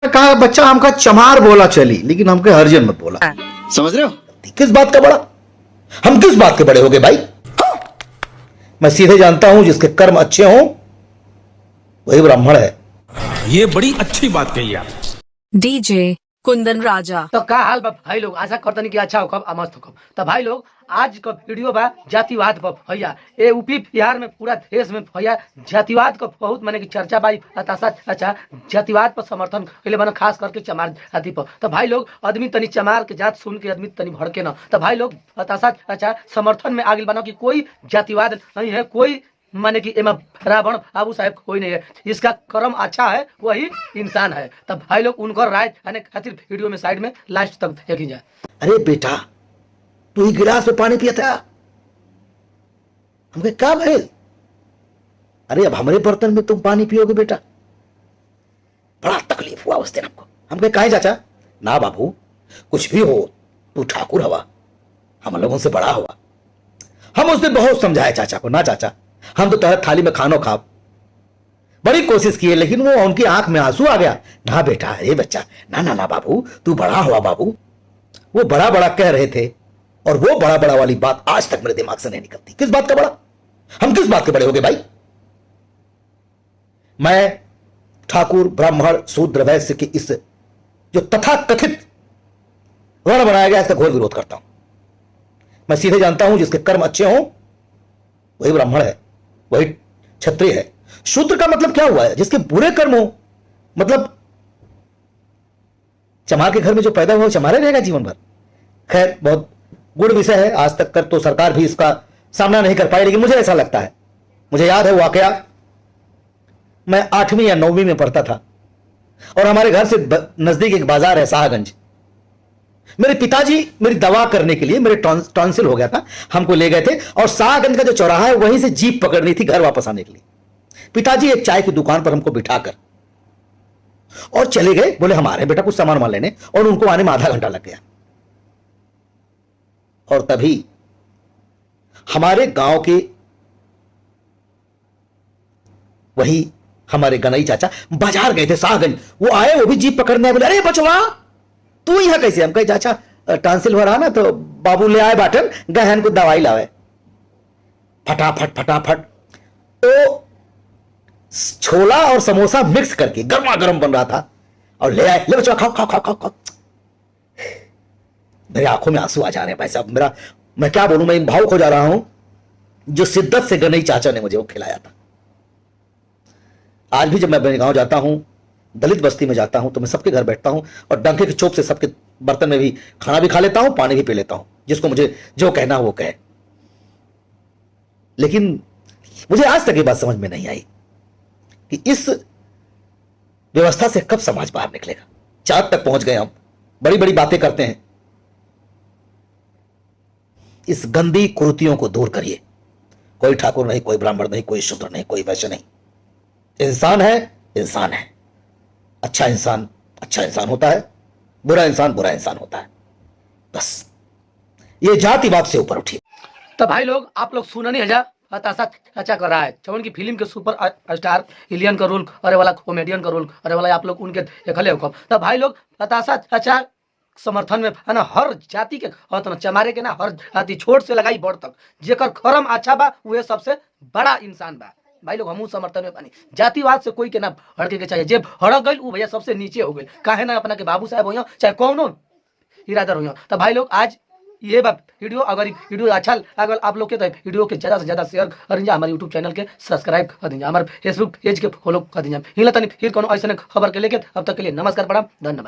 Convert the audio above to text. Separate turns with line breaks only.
कहा बच्चा हमका चमार बोला चली, लेकिन हमके हरजन मत बोला।
समझ रहे हो?
किस बात का बड़ा? हम किस बात के बड़े हो गए भाई? मैं सीधे जानता हूं जिसके कर्म अच्छे हों वही ब्राह्मण है।
ये बड़ी अच्छी बात कही आप।
डीजे कुंदन राजा।
तो का हाल बा भाई लोग, आशा करतनी कि अच्छा हो कब मस्त हो कब। तो भाई लोग आज का वीडियो बा जातिवाद पर भैया ये यूपी बिहार में पूरा देश में भैया जातिवाद का बहुत माने की चर्चा भाई हताशा अच्छा जातिवाद पर समर्थन के बना खास करके चमार जाति पर। तो भाई लोग आदमी तनी चमार के जात सुन के आदमी तनी भड़के ना। तो भाई लोग हताशा अच्छा समर्थन में आगे बना कि कोई जातिवाद नहीं है, कोई माने कि एमा रावण बाबू साहब कोई नहीं है, इसका कर्म अच्छा है वही इंसान है। तब भाई लोग उनका राय आने खातिर वीडियो में साइड में लास्ट तक देखी जाए।
अरे बेटा तू ही गिलास में पानी पिया था, हमके क्या भाई? अरे अब हमारे बर्तन में तुम पानी पियोगे बेटा, बड़ा तकलीफ हुआ उस दिन हमको। हमके कहे चाचा ना बाबू कुछ भी हो तू ठाकुर हवा, हम लोगों से बड़ा हुआ। हम उस दिन बहुत समझाए चाचा को, ना चाचा हम तो तेरे थाली में खानो खा, बड़ी कोशिश की है लेकिन वो उनकी आंख में आंसू आ गया। ना बेटा अरे बच्चा ना ना ना बाबू तू बड़ा हुआ बाबू। वो बड़ा बड़ा कह रहे थे और वो बड़ा बड़ा वाली बात आज तक मेरे दिमाग से नहीं निकलती। किस बात का बड़ा? हम किस बात के बड़े हो गए भाई? मैं ठाकुर ब्राह्मण शूद्र वैश्य की इस जो तथाकथित वर्ण बनाया गया इसका घोर विरोध करता हूं। मैं सीधे जानता हूं जिसके कर्म अच्छे हों वही ब्राह्मण है, वही क्षत्रिय है। शूद्र का मतलब क्या हुआ है? जिसके बुरे कर्म हो, मतलब चमार के घर में जो पैदा हुआ चमारे रहेगा जीवन भर। खैर बहुत गुड़ विषय है, आज तक कर तो सरकार भी इसका सामना नहीं कर पाई, लेकिन मुझे ऐसा लगता है, मुझे याद है वाकया मैं 8वीं या 9वीं में पढ़ता था और हमारे घर से नजदीक एक बाजार है शाहगंज। मेरे पिताजी मेरी दवा करने के लिए, मेरे टॉन्सिल हो गया था, हमको ले गए थे और शाहगंज का जो चौराहा है वहीं से जीप पकड़नी थी घर वापस आने के लिए। पिताजी एक चाय की दुकान पर हमको बिठाकर और चले गए, बोले हम आ रहे हैं बेटा कुछ सामान वामान लेने, और उनको आने में आधा घंटा लग गया। और तभी हमारे गांव के वही हमारे गनई चाचा बाजार गए थे शाहगंज, वो आए, वो भी जीप पकड़ने, बोले अरे बचवा तू यहां कैसे? हम कहे चाचा टॉन्सिल हो रहा ना तो बाबू ले आए बाटन गहन को दवाई लावे। फटाफट फटाफट तो छोला और समोसा मिक्स करके गर्मा गर्म बन रहा था और ले आए, ले बच्चा खाओ खाओ खाओ खाओ खाओ। मेरे आंखों में आंसू आ जा रहे हैं भाई साहब, मेरा मैं क्या बोलूं, मैं भावुक हो जा रहा हूं। जो शिद्दत से गनई चाचा ने मुझे वो खिलाया था। आज भी जब मैं अपने गांव जाता हूं, दलित बस्ती में जाता हूं, तो मैं सबके घर बैठता हूं और डंके की चोप से सबके बर्तन में भी खाना भी खा लेता हूं, पानी भी पी लेता हूं, जिसको मुझे जो कहना हो वो कहे। लेकिन मुझे आज तक ये बात समझ में नहीं आई कि इस व्यवस्था से कब समाज बाहर निकलेगा। चाँद तक पहुंच गए हम, बड़ी बड़ी बातें करते हैं। इस गंदी कुरीतियों को दूर करिए। कोई ठाकुर नहीं, कोई ब्राह्मण नहीं, कोई शूद्र नहीं, कोई वैश्य नहीं। इंसान है, इंसान है। अच्छा इंसान होता है, बुरा इंसान होता है। बस ये जातिवाद से ऊपर उठिए।
तो भाई लोग आप लोग सुना नहीं हजा हताशा अच्छा कर रहा है चवन की फिल्म के सुपर स्टार एलियन का रोल अरे वाला, कॉमेडियन का रोल अरे वाला, आप लोग उनके देखले हो कब? तो भाई लोग हताशा अच्छा समर्थन में है ना, हर जाति के ना चमारे के ना, हर जाति छोट से लगाई बड़ तक जेकर कर्म अच्छा बा वह सबसे बड़ा इंसान बा। भाई लोग हमू समर्थन में पानी, जातिवाद से कोई के ना हड़के के चाहिए। जे हड़क गई वो भैया सबसे नीचे हो गई, काहे ना अपना के बाबू साहब हो चाहे कौनो इरादर हो। तो भाई लोग आज ये वीडियो अगर वीडियो अच्छा अगर आप लोग के तो वीडियो के ज़्यादा से ज़्यादा शेयर कर दीजिए, हमारे यूट्यूब चैनल के सब्सक्राइब कर दीजिए, हमारे फेसबुक पेज के फॉलो कर दीजिए। हिला तनी फिर कोनो ऐसे खबर के लेके अब तक के लिए नमस्कार, प्रणाम, धन्यवाद।